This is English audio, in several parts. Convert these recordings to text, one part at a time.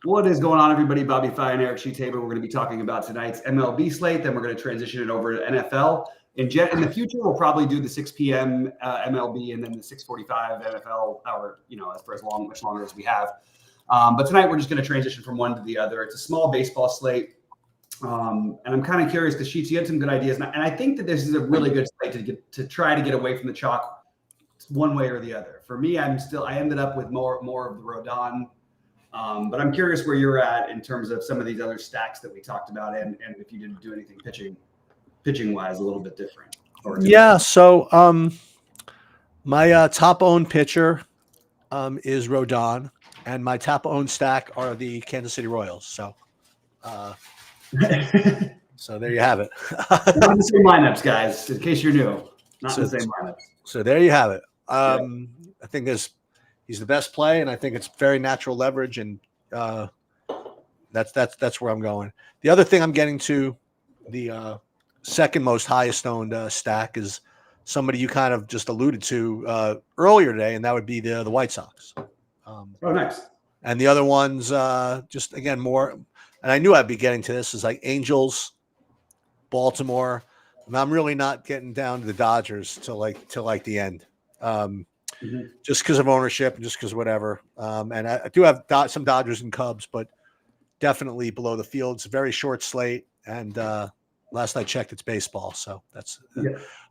What is going on, everybody? Bobby Fye and Eric Sheetaber. We're going to be talking about tonight's MLB slate. Then we're going to transition it over to NFL. In the future, we'll probably do the 6 p.m. MLB and then the 6:45 NFL hour, as for much longer as we have. But tonight, we're just going to transition from one to the other. It's a small baseball slate. And I'm kind of curious because Sheets, you had some good ideas. And I think that this is a really good slate to try to get away from the chalk one way or the other. For me, I ended up with more of the Rodon. But I'm curious where you're at in terms of some of these other stacks that we talked about, and if you didn't do anything pitching wise, a little bit different. Yeah. So my top owned pitcher is Rodon, and my top owned stack are the Kansas City Royals. So, so there you have it. Not the same lineups, guys. In case you're new, not the same lineups. So there you have it. I think he's the best play, and I think it's very natural leverage, and that's where I'm going. The other thing I'm getting to, the second most highest owned stack, is somebody you kind of just alluded to earlier today, and that would be the White Sox. Nice. And the other ones, just again more, and I knew I'd be getting to this, is like Angels, Baltimore. I'm really not getting down to the Dodgers till like the end. Just because of ownership and just because of whatever. And I do have some Dodgers and Cubs, but definitely below the field. It's a very short slate. And last I checked, it's baseball. So that's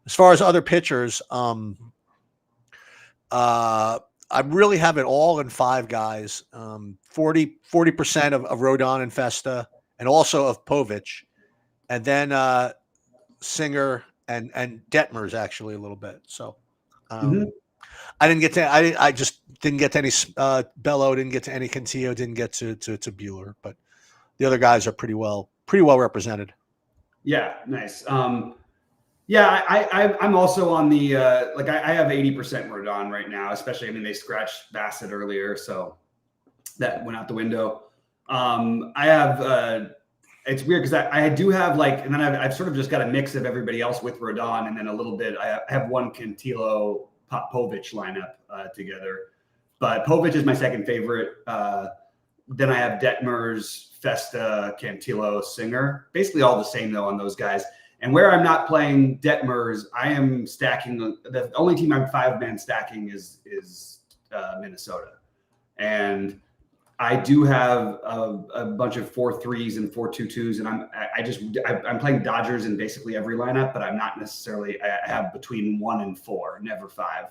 as far as other pitchers. I really have it all in 5 guys. 40% of Rodon and Festa, and also of Povich, and then Singer and Detmers actually a little bit. So. I didn't get to. I just didn't get to any Bello. Didn't get to any Cantillo. Didn't get to Buehler. But the other guys are pretty well represented. Yeah, nice. I'm also on the I have 80% Rodon right now. Especially, they scratched Bassett earlier, so that went out the window. I have. It's weird because I do have and then I've sort of just got a mix of everybody else with Rodon, and then a little bit. I have one Cantillo Povich lineup together, but Povich is my second favorite. Then I have Detmers, Festa, Cantillo, Singer, basically all the same though on those guys. And where I'm not playing Detmers, I am stacking. The only team I'm 5-man stacking is Minnesota, and I do have a bunch of 4-3s and 4-2-2s, and I'm playing Dodgers in basically every lineup, but I'm not necessarily. I have between 1 and 4, never 5.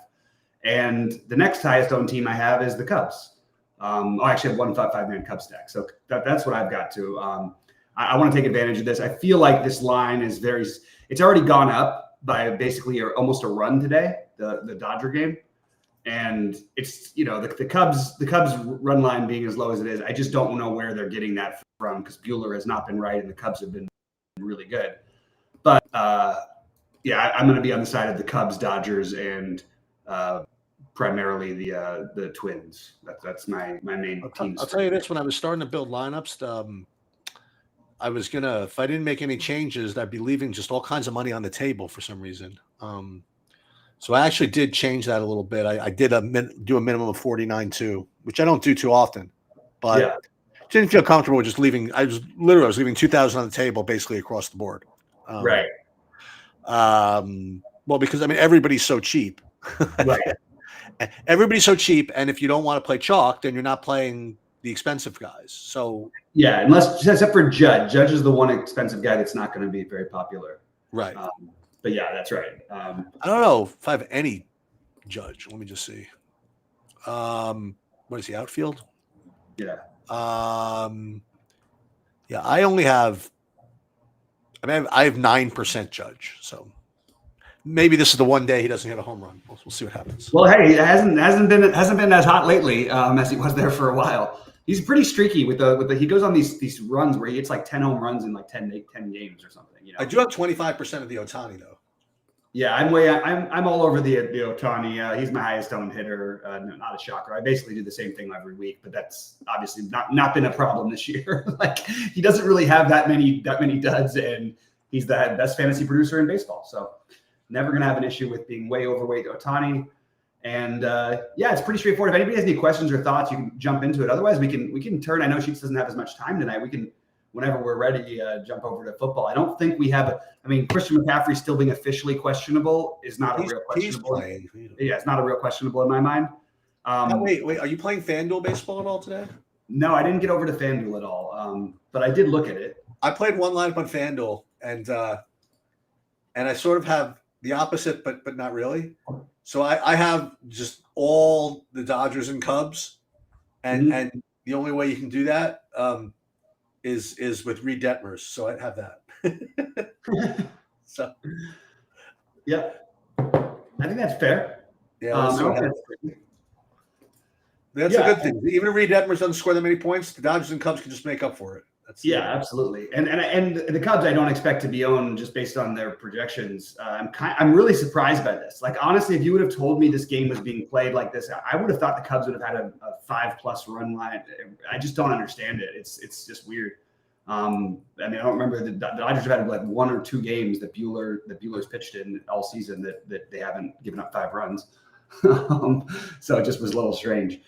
And the next highest owned team I have is the Cubs. I actually have one 5-man Cubs stack, so that's what I've got to. I want to take advantage of this. I feel like this line is it's already gone up by basically almost a run today, the Dodger game. And it's the Cubs run line being as low as it is. I just don't know where they're getting that from because Buehler has not been right and the Cubs have been really good. But I'm going to be on the side of the Cubs, Dodgers, and primarily the Twins. That's my main team. I'll tell you this: when I was starting to build lineups, I was gonna, if I didn't make any changes, I'd be leaving just all kinds of money on the table for some reason. So I actually did change that a little bit. I did do a minimum of 49 too, which I don't do too often, but didn't feel comfortable with just leaving. I was leaving 2,000 on the table basically across the board. Right. Well, because everybody's so cheap. Right. Everybody's so cheap, and if you don't want to play chalk, then you're not playing the expensive guys. So yeah, except for Judge. Judge is the one expensive guy that's not going to be very popular. Right. But yeah, that's right. I don't know if I have any Judge. Let me just see. What is he, outfield? Yeah. Yeah, I only have. I have 9% Judge. So maybe this is the one day he doesn't hit a home run. We'll see what happens. Well, hey, it hasn't been as hot lately as he was there for a while. He's pretty streaky with the he goes on these runs where he hits like 10 home runs in like 10 games or something. I do have 25% of the Ohtani though. Yeah, I'm all over the Ohtani. He's my highest owned hitter. Not a shocker. I basically do the same thing every week, but that's obviously not been a problem this year. He doesn't really have that many duds, and he's the best fantasy producer in baseball. So never gonna have an issue with being way overweight Ohtani. And yeah, it's pretty straightforward. If anybody has any questions or thoughts, you can jump into it. Otherwise, we can turn. I know Sheets doesn't have as much time tonight. We can, whenever we're ready, jump over to football. I don't think we have. I mean, Christian McCaffrey still being officially questionable is not a real questionable. He's playing. Yeah, it's not a real questionable in my mind. Wait, are you playing FanDuel baseball at all today? No, I didn't get over to FanDuel at all, but I did look at it. I played one lineup on FanDuel, and I sort of have the opposite, but not really. So I have just all the Dodgers and Cubs, and the only way you can do that is with Reed Detmers. So I have that. So yeah, I think that's fair. Yeah, that's a good thing. Even if Reed Detmers doesn't score that many points, the Dodgers and Cubs can just make up for it. Absolutely. And the Cubs, I don't expect to be owned just based on their projections. I'm really surprised by this. Like, honestly, if you would have told me this game was being played like this, I would have thought the Cubs would have had a 5+ run line. I just don't understand it. It's just weird. I mean, I don't remember the Dodgers have had like 1 or 2 games that Buehler's pitched in all season that they haven't given up 5 runs. So it just was a little strange.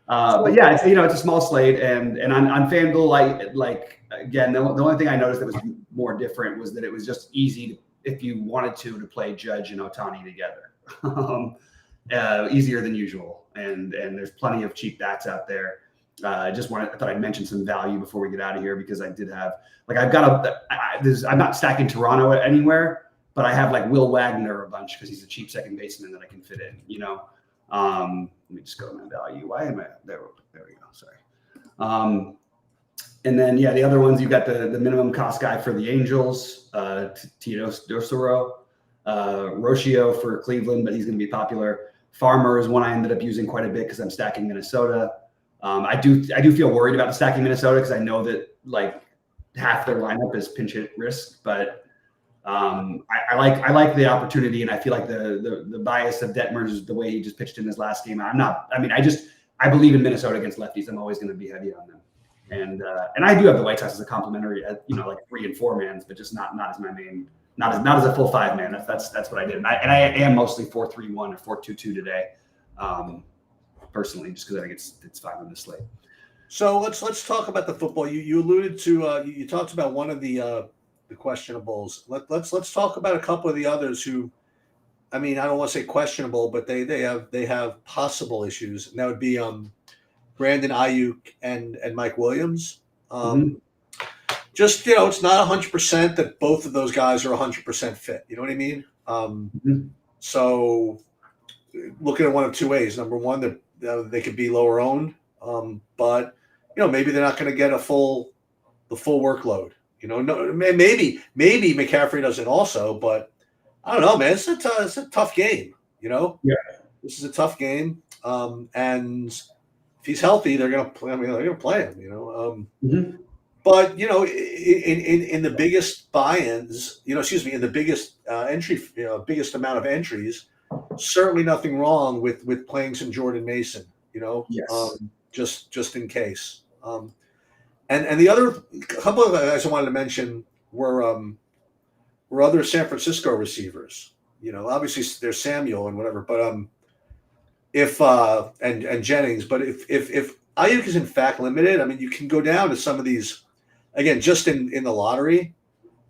But yeah, it's a small slate, and on FanDuel, like again, the only thing I noticed that was more different was that it was just easy if you wanted to play Judge and Ohtani together, easier than usual, and there's plenty of cheap bats out there. I thought I'd mention some value before we get out of here, because I did have I'm not stacking Toronto anywhere, but I have like Will Wagner a bunch because he's a cheap second baseman that I can fit in. Let me just go to my value. Why am I there? There we go. Sorry. And then the other ones, you've got the minimum cost guy for the Angels, Tito Dorsero, Rocio for Cleveland, but he's going to be popular. Farmer is one I ended up using quite a bit because I'm stacking Minnesota. I do feel worried about the stacking Minnesota because I know that like half their lineup is pinch hit risk, but I like the opportunity, and I feel like the bias of Detmers, the way he just pitched in his last game. I believe in Minnesota against lefties. I'm always going to be heavy on them, and I do have the White Sox as a complimentary, like 3 and 4 mans, but just not as my main, not as a full 5 man. That's what I did, and I am mostly 4-3-1 or 4-2-2 today, personally, just because I think it's fine on the slate. So let's talk about the football. You alluded to you talked about one of the questionables. Let's talk about a couple of the others who, I mean, I don't want to say questionable, but they have possible issues. And that would be Brandon Ayuk and Mike Williams. Just it's not 100% that both of those guys are 100% fit. You know what I mean? So look at it one of 2 ways. Number one, they could be lower owned, but maybe they're not going to get the full workload. No, maybe McCaffrey doesn't also, but I don't know, man. It's a tough game. Yeah, this is a tough game. And if he's healthy, they're gonna play. They're gonna play him. But in the biggest buy-ins, in the biggest entry, biggest amount of entries, certainly nothing wrong with playing some Jordan Mason. Yes. Just in case. And the other couple of guys I wanted to mention were other San Francisco receivers. Obviously there's Samuel and whatever, but if and Jennings, but if Ayuk is in fact limited, I mean, you can go down to some of these again just in the lottery,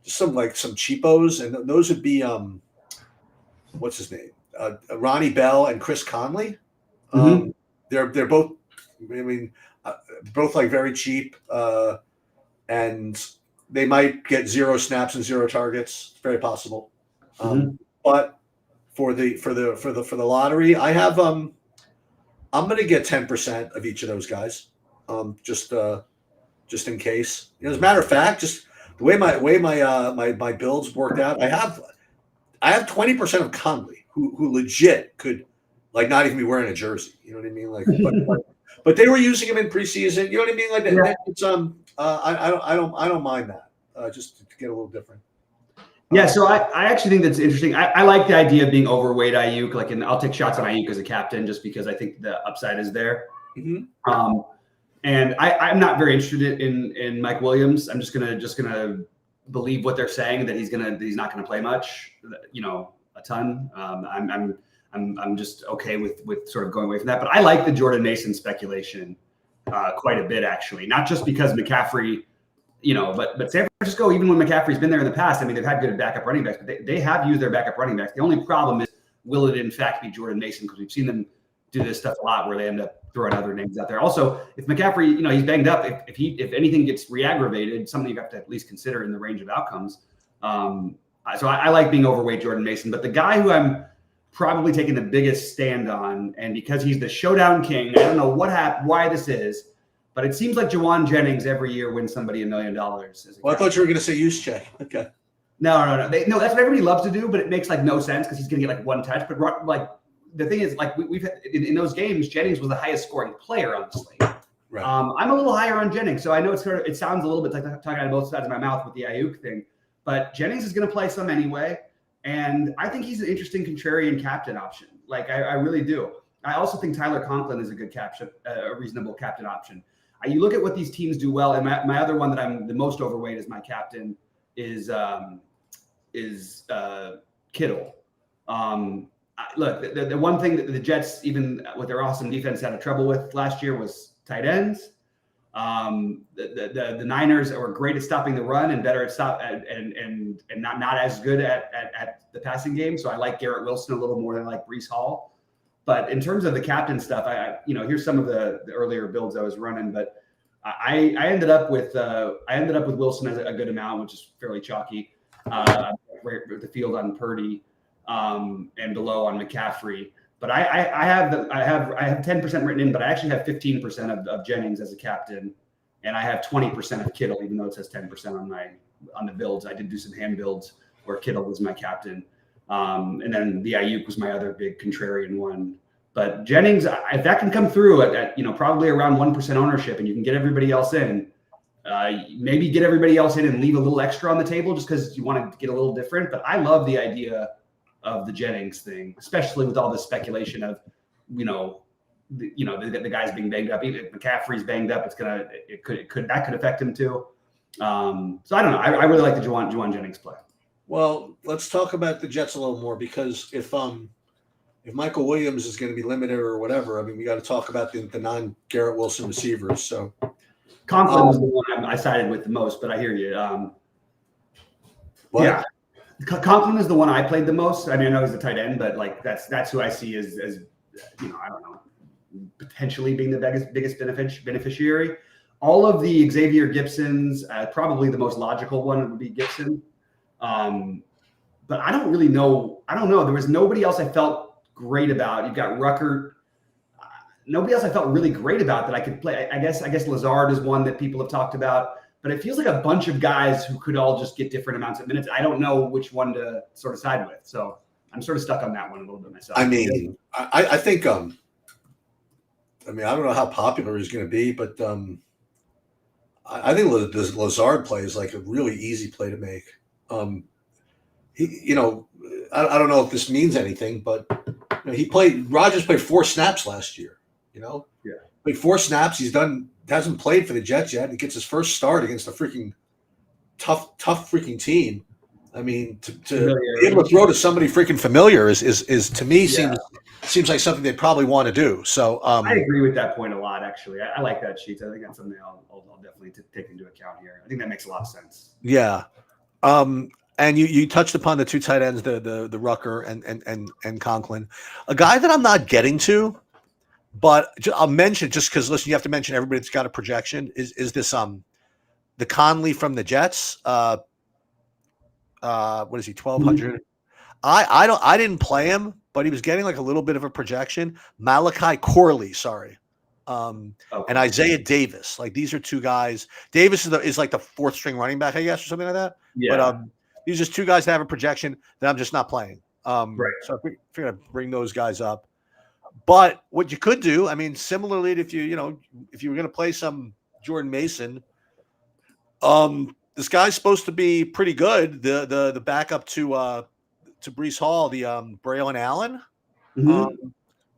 just some cheapos, and those would be what's his name, Ronnie Bell and Chris Conley. They're both, I mean, both like very cheap, and they might get 0 snaps and 0 targets. It's very possible. But for the lottery, I have I'm going to get 10% of each of those guys, just in case. As a matter of fact, just the way my builds worked out, I have 20% of Conley, who legit could like not even be wearing a jersey. You know what I mean? Like, but they were using him in preseason. You know what I mean? Like that. It's I don't mind that. Just to get a little different. Yeah, so I actually think that's interesting. I like the idea of being overweight Ayuk. And I'll take shots on Ayuk as a captain just because I think the upside is there. And I'm not very interested in Mike Williams. I'm just gonna believe what they're saying, that he's not gonna play much, a ton. I'm just okay with sort of going away from that. But I like the Jordan Mason speculation quite a bit, actually, not just because McCaffrey, but San Francisco, even when McCaffrey's been there in the past, I mean, they've had good backup running backs, but they have used their backup running backs. The only problem is, will it in fact be Jordan Mason? Because we've seen them do this stuff a lot where they end up throwing other names out there. Also, if McCaffrey, he's banged up, if anything gets re-aggravated, something you have to at least consider in the range of outcomes. So I like being overweight Jordan Mason, but the guy who I'm probably taking the biggest stand on, and because he's the showdown king, I don't know why this is, but it seems like Jawan Jennings every year wins somebody $1 million. Well, I thought you were going to say use check. Okay. No. That's what everybody loves to do, but it makes like no sense because he's going to get like one touch. But like the thing is, like we've had, in those games, Jennings was the highest scoring player, honestly. Right. I'm a little higher on Jennings, so I know it sounds a little bit like talking out of both sides of my mouth with the Ayuk thing, but Jennings is going to play some anyway, and I think he's an interesting contrarian captain option. Like I really do. I also think Tyler Conklin is a good caption, a reasonable captain option. You look at what these teams do well, and my other one that I'm the most overweight as my captain is Kittle. Look, the one thing that the Jets, even with their awesome defense, had trouble with last year was tight ends. The Niners were great at stopping the run and better at stop and not as good at the passing game. So I like Garrett Wilson a little more than I like Breece Hall. But in terms of the captain stuff, here's some of the earlier builds I was running, but I ended up with Wilson as a good amount, which is fairly chalky. Right with the field on Purdy, and below on McCaffrey. But I have 10% written in, but I actually have 15% of Jennings as a captain, and I have 20% of Kittle, even though it says 10% on the builds. I did do some hand builds where Kittle was my captain. And then the Ayuk was my other big contrarian one. But Jennings, if that can come through at probably around 1% ownership, and you can get everybody else in, maybe get everybody else in and leave a little extra on the table just because you want to get a little different. But I love the idea of the Jennings thing, especially with all the speculation of, the guys being banged up. Even if McCaffrey's banged up, that could affect him too. So I don't know. I really like the Juwan Jennings play. Well, let's talk about the Jets a little more, because if Michael Williams is going to be limited or whatever, I mean, we got to talk about the non-Garrett Wilson receivers. So Conklin was the one I sided with the most, but I hear you. Yeah, Conklin is the one I played the most. I mean, I know he's a tight end, but like that's who I see as I don't know, potentially being the biggest beneficiary. All of the Xavier Gibsons, probably the most logical one would be Gibson. But I don't really know. I don't know. There was nobody else I felt great about. You've got Rucker. Nobody else I felt really great about that I could play. I guess Lazard is one that people have talked about, but it feels like a bunch of guys who could all just get different amounts of minutes. I don't know which one to sort of side with. So I'm sort of stuck on that one a little bit myself. I mean, I think, I don't know how popular he's going to be, but I think the Lazard play is like a really easy play to make. I don't know if this means anything, but Rodgers played 4 snaps last year. Played 4 snaps. Hasn't played for the Jets yet. He gets his first start against a freaking tough freaking team. I mean, to be able to throw to somebody freaking familiar is to me seems like something they probably want to do. So I agree with that point a lot. Actually, I like that sheet. I think that's something I'll definitely take into account here. I think that makes a lot of sense. Yeah. And you touched upon the 2 tight ends, the Rucker and Conklin. A guy that I'm not getting to, but I'll mention just because, listen, you have to mention everybody that's got a projection is this the Conley from the Jets. What is he, 1,200? I didn't play him, but he was getting like a little bit of a projection. Malachi Corley, sorry. And Isaiah Davis. Like, these are 2 guys. Davis is like the 4th string running back, I guess, or something like that. Yeah. But these are just 2 guys that have a projection that I'm just not playing. Right. So I figured I'd bring those guys up. But what you could do, I mean, similarly, if you were going to play some Jordan Mason, this guy's supposed to be pretty good. The backup to Breece Hall, the Braylon Allen. Mm-hmm.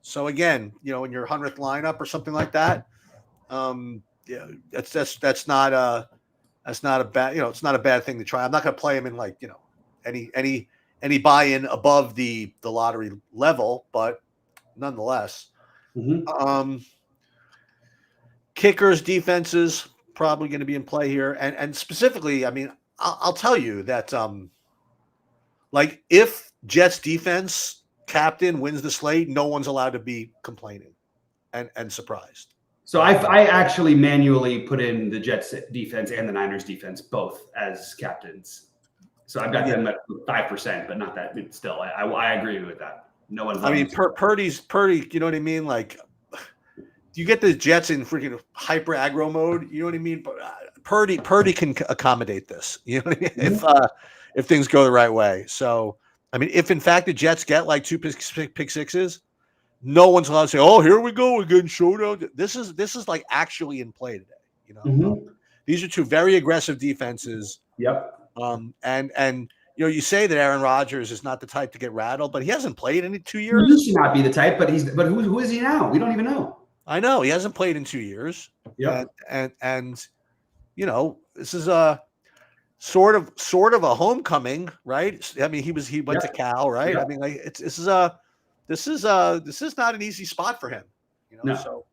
So again, in your 100th lineup or something like that, that's not a bad, it's not a bad thing to try. I'm not going to play him in like, any any buy-in above the lottery level, but nonetheless. Kickers, defenses probably going to be in play here, and specifically, I mean, I'll tell you that like if Jets defense captain wins the slate, no one's allowed to be complaining and surprised. So I actually manually put in the Jets defense and the Niners defense both as captains. So I've got them at 5%, but not that. Still, I agree with that. No one's. I mean, Purdy. You know what I mean? Like, you get the Jets in freaking hyper aggro mode. You know what I mean? But Purdy can accommodate this. You know what I mean? If things go the right way. So I mean, if in fact the Jets get like 2 pick sixes, no one's allowed to say, "Oh, here we go again, showdown." This is like actually in play today. You know, these are 2 very aggressive defenses. Yep. And you know, you say that Aaron Rodgers is not the type to get rattled, but he hasn't played in 2 years. He used to not be the type, but who is he now? We don't even know. I know he hasn't played in 2 years. Yeah. And you know, this is a sort of a homecoming, right? I mean, he went to Cal, right? I mean, like this is not an easy spot for him. You know, no. So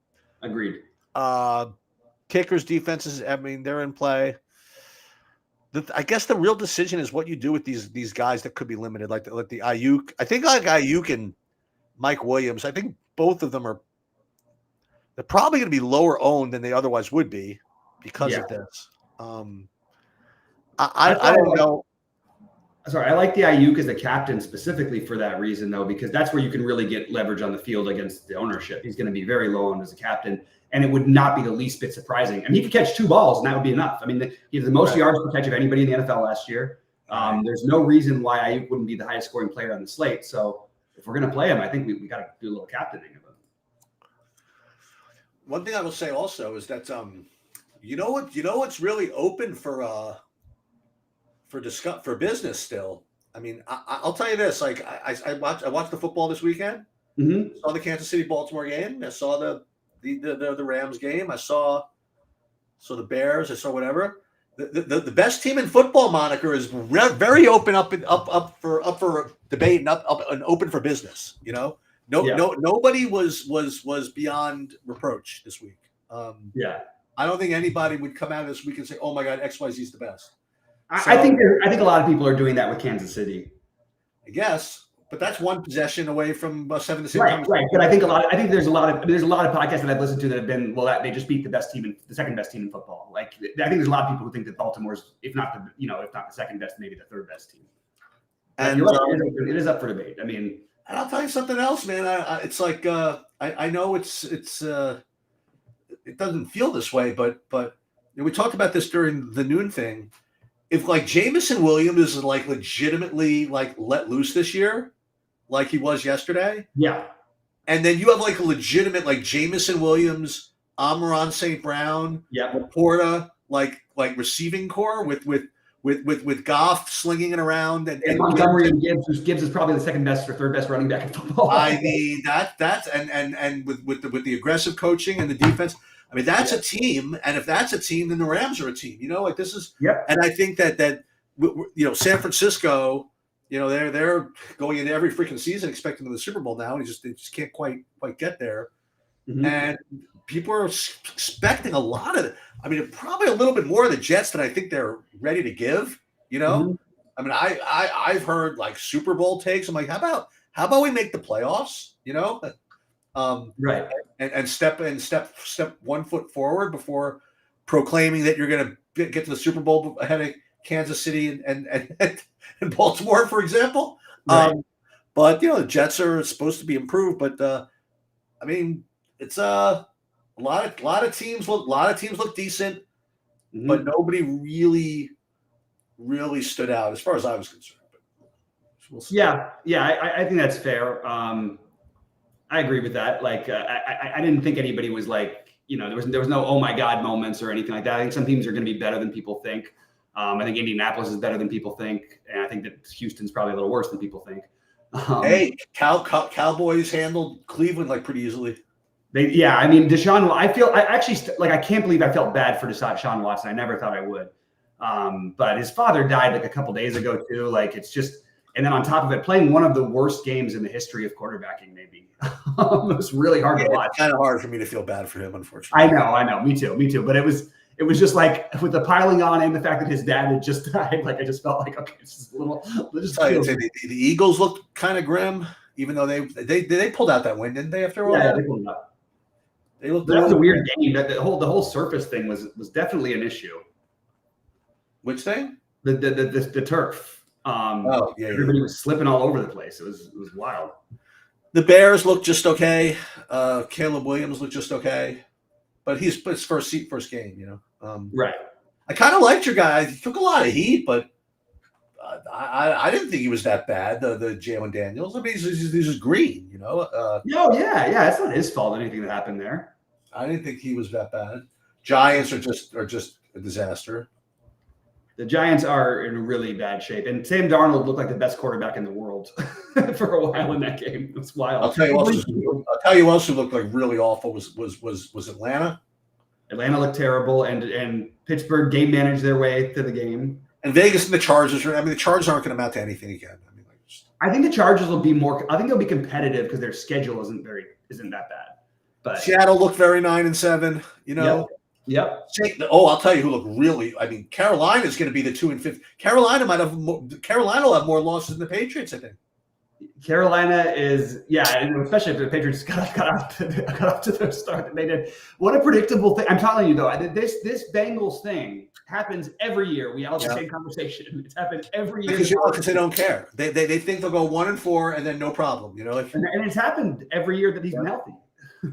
agreed. Kickers, defenses, I mean, they're in play. I guess the real decision is what you do with these guys that could be limited, like the Ayuk. I think like Ayuk and Mike Williams. I think both of them they're probably going to be lower owned than they otherwise would be because of this. I don't know. Sorry, I like the Ayuk as the captain specifically for that reason, though, because that's where you can really get leverage on the field against the ownership. He's going to be very low owned as a captain. And it would not be the least bit surprising. I mean, he could catch 2 balls, and that would be enough. I mean, he had the most yards per catch of anybody in the NFL last year. There's no reason why Ayuk wouldn't be the highest scoring player on the slate. So if we're going to play him, I think we got to do a little captaining of him. One thing I will say also is that you know what's really open for business still. I mean, I'll tell you this. Like I watched the football this weekend. Saw the Kansas City Baltimore game. I saw the Rams game. I saw the Bears. I saw whatever. The best team in football moniker is very open up for debate and up and open for business. You know, nobody was beyond reproach this week. I don't think anybody would come out of this week and say, "Oh my God, XYZ is the best." I think a lot of people are doing that with Kansas City. I guess. But that's one possession away from 7 to 6. Right. But I think there's a lot of podcasts that I've listened to that have been, well, that they just beat the second best team in football. Like, I think there's a lot of people who think that Baltimore's, if not the second best, maybe the third best team. And it is up for debate. I mean, and I'll tell you something else, man. It's like I know it doesn't feel this way, but we talked about this during the noon thing. If like Jamison Williams is like legitimately like let loose this year, like he was yesterday. Yeah. And then you have like a legitimate like Jamison Williams, Amon-Ra St. Brown, Laporta, like receiving core with Goff slinging it around and Montgomery and Gibbs is probably the second best or third best running back in football. I mean that's and with the aggressive coaching and the defense. I mean, that's a team, and if that's a team, then the Rams are a team. You know, like this is. And I think that San Francisco, you know, they're going into every freaking season expecting them to the Super Bowl now, and they just can't quite get there. And people are expecting a lot of it. I mean, probably a little bit more of the Jets than I think they're ready to give. You know, I mean, I've heard like Super Bowl takes. I'm like, how about we make the playoffs? You know. Right. And step 1 foot forward before proclaiming that you're going to get to the Super Bowl ahead of Kansas City and Baltimore, for example. Right. But you know, the Jets are supposed to be improved. But I mean, it's a lot of teams look decent, but nobody really stood out as far as I was concerned. But we'll see. Yeah, I think that's fair. I agree with that. Like, I didn't think anybody was like, you know, there was no oh my God moments or anything like that. I think some teams are going to be better than people think. I think Indianapolis is better than people think, and I think that Houston's probably a little worse than people think. Hey, Cowboys handled Cleveland like pretty easily. I mean, I can't believe I felt bad for Deshaun Watson. I never thought I would. But his father died like a couple days ago too. Like, it's just. And then on top of it, playing one of the worst games in the history of quarterbacking, maybe. It was really hard to watch. It's kind of hard for me to feel bad for him, unfortunately. I know. Me too. But it was just like with the piling on and the fact that his dad had just died, like I just felt like, okay, this is a little. The Eagles looked kind of grim, even though they pulled out that win, didn't they? After a while, yeah, they pulled it out. They looked. That was a weird game. The whole surface thing was definitely an issue. Which thing? The turf. Everybody was slipping all over the place. It was wild. The Bears looked just okay. Caleb Williams looked just okay, but it's first game, Right. I kind of liked your guy. He took a lot of heat, but I didn't think he was that bad. The Jalen Daniels. I mean, he's just green, Yeah. It's not his fault. Anything that happened there. I didn't think he was that bad. Giants are just a disaster. The Giants are in really bad shape, and Sam Darnold looked like the best quarterback in the world for a while in that game. It was wild. I'll tell you who else who looked like really awful was Atlanta. Atlanta looked terrible, and Pittsburgh game managed their way to the game. And Vegas and the Chargers. I mean, the Chargers aren't going to amount to anything again. I mean, I think the Chargers will be more. I think they'll be competitive because their schedule isn't that bad. But Seattle looked very 9-7. Yep. I'll tell you who looked really. I mean, Carolina is going to be the 2-5. Carolina will have more losses than the Patriots, I think. Carolina is, and especially if the Patriots got off to their start that they did. What a predictable thing! I'm telling you though, this Bengals thing happens every year. We all have the same conversation. It's happened every year because they don't care. They think they'll go 1-4 and then no problem. And it's happened every year that he's been healthy.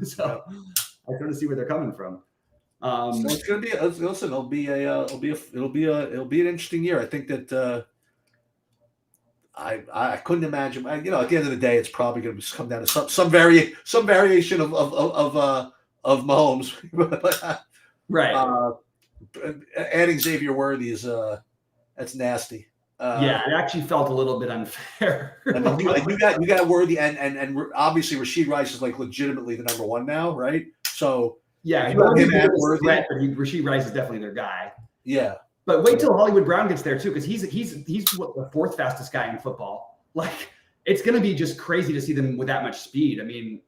So I kind of see where they're coming from. So it's going to be. Listen, it'll be an interesting year. I think that I couldn't imagine. At the end of the day, it's probably going to come down to some variation of Mahomes. Right. Adding Xavier Worthy is that's nasty. It actually felt a little bit unfair. I mean, you got Worthy and obviously Rashid Rice is like legitimately the number one now, right? So. Yeah, Rashid Rice is definitely their guy. Yeah, but wait till Hollywood Brown gets there too, because he's the fourth fastest guy in football. Like, it's going to be just crazy to see them with that much speed. I mean,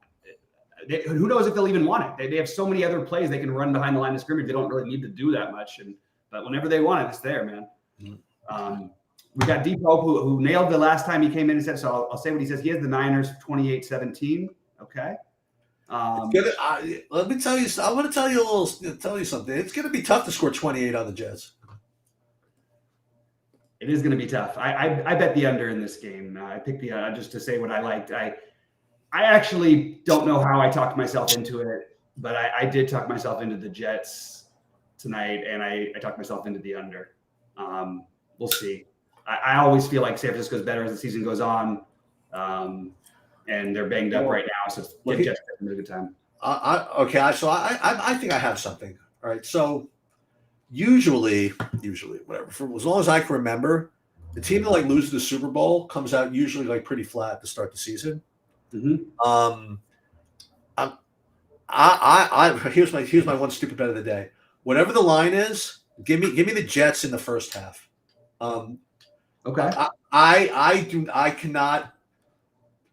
who knows if they'll even want it? They have so many other plays they can run behind the line of scrimmage. They don't really need to do that much, but whenever they want it, it's there, man. Mm-hmm. We got Deep Hope who nailed the last time he came in and said. So I'll say what he says. He has the Niners 28-17. Okay. Let me tell you. I want to tell you something. It's going to be tough to score 28 on the Jets. It is going to be tough. I bet the under in this game. I picked the just to say what I liked. I actually don't know how I talked myself into it, but I did talk myself into the Jets tonight, and I talked myself into the under. We'll see. I always feel like San Francisco is better as the season goes on. And they're banged up right now, so give Jets a good time. So I think I have something. All right, so usually, whatever, for as long as I can remember, the team that loses the Super Bowl comes out usually pretty flat to start the season. Mm-hmm. Here's my one stupid bet of the day. Whatever the line is, give me the Jets in the first half. Okay.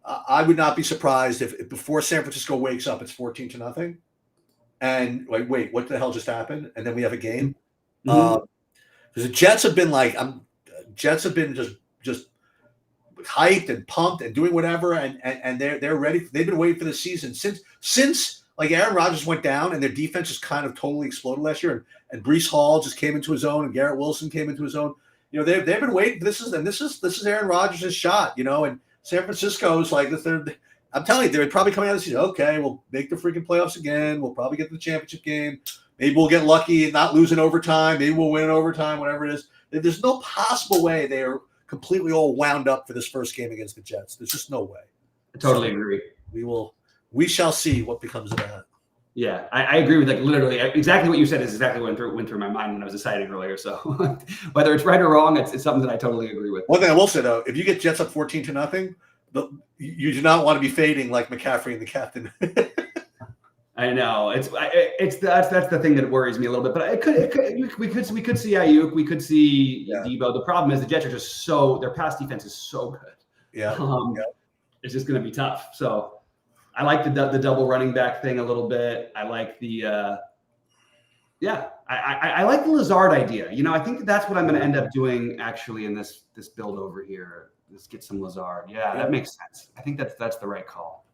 I would not be surprised if before San Francisco wakes up, it's 14-0, and wait, what the hell just happened? And then we have a game. Because the Jets have been just hyped and pumped and doing whatever, and they're ready. They've been waiting for the season since Aaron Rodgers went down, and their defense just kind of totally exploded last year, and Breece Hall just came into his own, and Garrett Wilson came into his own. They've been waiting. This is Aaron Rodgers' shot, and San Francisco's I'm telling you, they're probably coming out of the season. Okay, we'll make the freaking playoffs again. We'll probably get to the championship game. Maybe we'll get lucky and not lose in overtime. Maybe we'll win in overtime, whatever it is. There's no possible way they are completely all wound up for this first game against the Jets. There's just no way. I totally agree. We shall see what becomes of that. Yeah, I agree with literally exactly what you said is exactly what went through my mind when I was deciding earlier. So whether it's right or wrong, it's something that I totally agree with. One thing I will say though, if you get Jets up 14-0, you do not want to be fading like McCaffrey and the captain. I know that's the thing that worries me a little bit. But we could see Ayuk, we could see Debo. The problem is the Jets are just their pass defense is so good. Yeah, it's just going to be tough. So I like the double running back thing a little bit. I like the I like the Lazard idea. I think that's what I'm going to end up doing actually in this build over here. Let's get some Lazard. Yeah, that makes sense. I think that's the right call.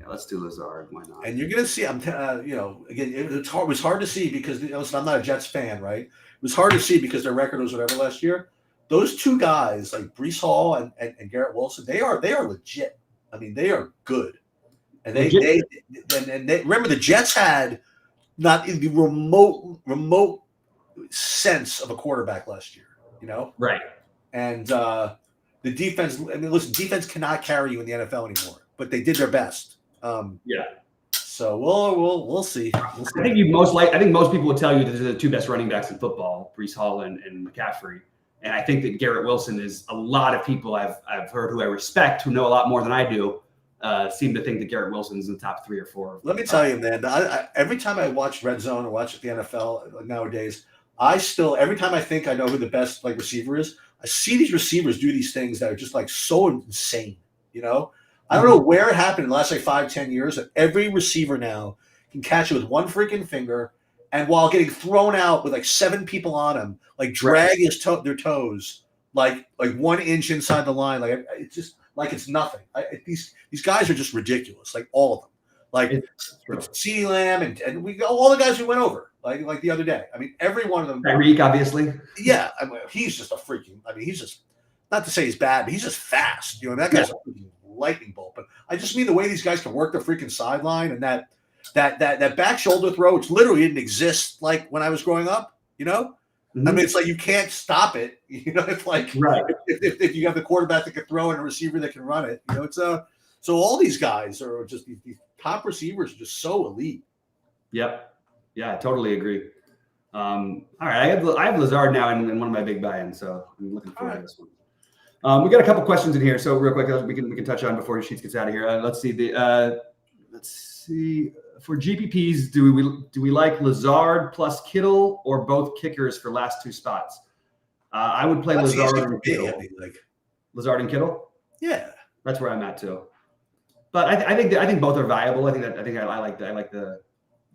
Let's do Lazard. Why not? And you're going to see, again, it was hard to see because I'm not a Jets fan, right? It was hard to see because their record was whatever last year. Those two guys, like Breece Hall and Garrett Wilson, they are legit. I mean, they are good. And they remember the Jets had not the remote sense of a quarterback last year, Right. And the defense, listen, defense cannot carry you in the NFL anymore, but they did their best. So we'll see. I think most people would tell you that they're the two best running backs in football, Breece Hall and McCaffrey. And I think that Garrett Wilson is a lot of people I've heard who I respect, who know a lot more than I do, seem to think that Garrett Wilson's in the top 3 or 4. Let me tell you, man, every time I watch Red Zone or watch the NFL nowadays, every time I think I know who the best receiver is, I see these receivers do these things that are just so insane, I don't know where it happened in the last 5-10 years that every receiver now can catch it with one freaking finger, and while getting thrown out with 7 people on him, drag their toes 1 inch inside the line, it's just it's nothing. These guys are just ridiculous, all of them. CeeDee Lamb and we all the guys we went over like the other day. I mean, every one of them. Tyreek, obviously. Yeah, he's just a freaking. He's just not to say he's bad, but he's just fast. That guy's a freaking lightning bolt. But I just mean the way these guys can work the freaking sideline and that back shoulder throw, which literally didn't exist when I was growing up. Mm-hmm. I mean, it's you can't stop it. It's right. If you have the quarterback that can throw and a receiver that can run it. So all these guys are just these top receivers are just so elite. Yep. Yeah, I totally agree. All right, I have Lazard now in one of my big buy-ins, so I'm looking forward to this one. We got a couple questions in here, so real quick we can touch on before Sheets gets out of here. Let's see. For GPPs, do we like Lazard plus Kittle or both kickers for last 2 spots? I would play Lazard and Kittle. Lazard and Kittle. Yeah, that's where I'm at too. But I think both are viable. I like the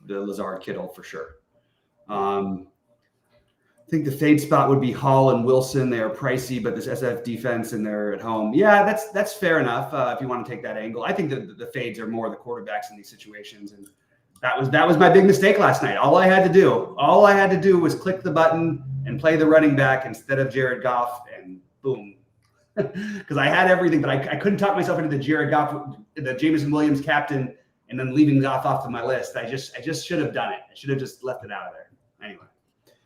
Lazard Kittle for sure. I think the fade spot would be Hall and Wilson. They are pricey, but this SF defense and they're at home. Yeah, that's fair enough if you want to take that angle. I think that the fades are more the quarterbacks in these situations, and that was my big mistake last night. All I had to do was click the button and play the running back instead of Jared Goff, and boom. Because I had everything, but I couldn't talk myself into the Jared Goff, the Jameson Williams captain, and then leaving Goff off of my list. I just should have done it. I should have just left it out of there. Anyway.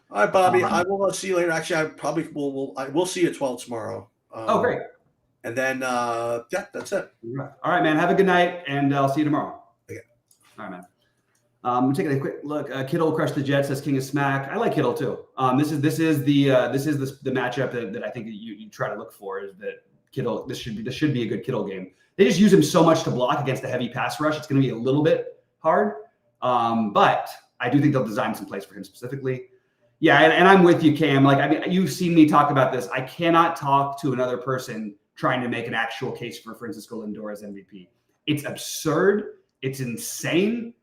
All right, Bobby. I will see you later. Actually, I probably will see you at 12 tomorrow. Oh, great. And then, that's it. All right, man. Have a good night, and I'll see you tomorrow. Okay. All right, man. I'm taking a quick look. Kittle crushed the Jets as King of Smack. I like Kittle too. This is the matchup that I think that you try to look for, is that Kittle. This should be a good Kittle game. They just use him so much to block against the heavy pass rush. It's going to be a little bit hard, but I do think they'll design some plays for him specifically. Yeah, and I'm with you, Cam. You've seen me talk about this. I cannot talk to another person trying to make an actual case for Francisco Lindor as MVP. It's absurd. It's insane.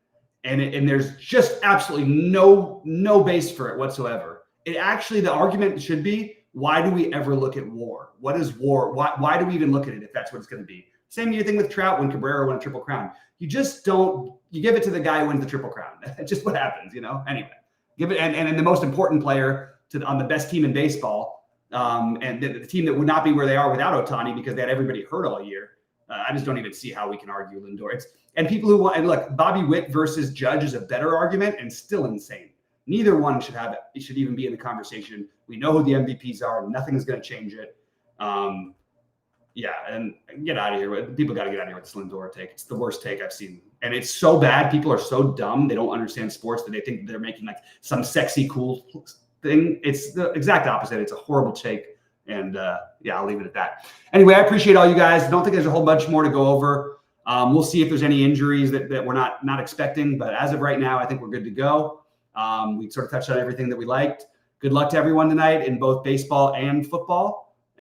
And there's just absolutely no base for it whatsoever. The argument should be, why do we ever look at WAR? What is WAR? Why do we even look at it if that's what it's going to be? Same thing with Trout when Cabrera won a Triple Crown. You just don't. You give it to the guy who wins the Triple Crown. That's just what happens, Anyway, give it and the most important player on the best team in baseball, and the team that would not be where they are without Ohtani because they had everybody hurt all year. I just don't even see how we can argue Lindor. And people who want, and look, Bobby Witt versus Judge is a better argument and still insane. Neither one should have it. It should even be in the conversation. We know who the MVPs are. Nothing is going to change it. Yeah, and get out of here. People got to get out of here with this Lindor take. It's the worst take I've seen. And it's so bad. People are so dumb. They don't understand sports that they think they're making some sexy, cool thing. It's the exact opposite. It's a horrible take. And I'll leave it at that. Anyway, I appreciate all you guys. Don't think there's a whole bunch more to go over. We'll see if there's any injuries that we're not expecting, but as of right now, I think we're good to go. We sort of touched on everything that we liked. Good luck to everyone tonight in both baseball and football.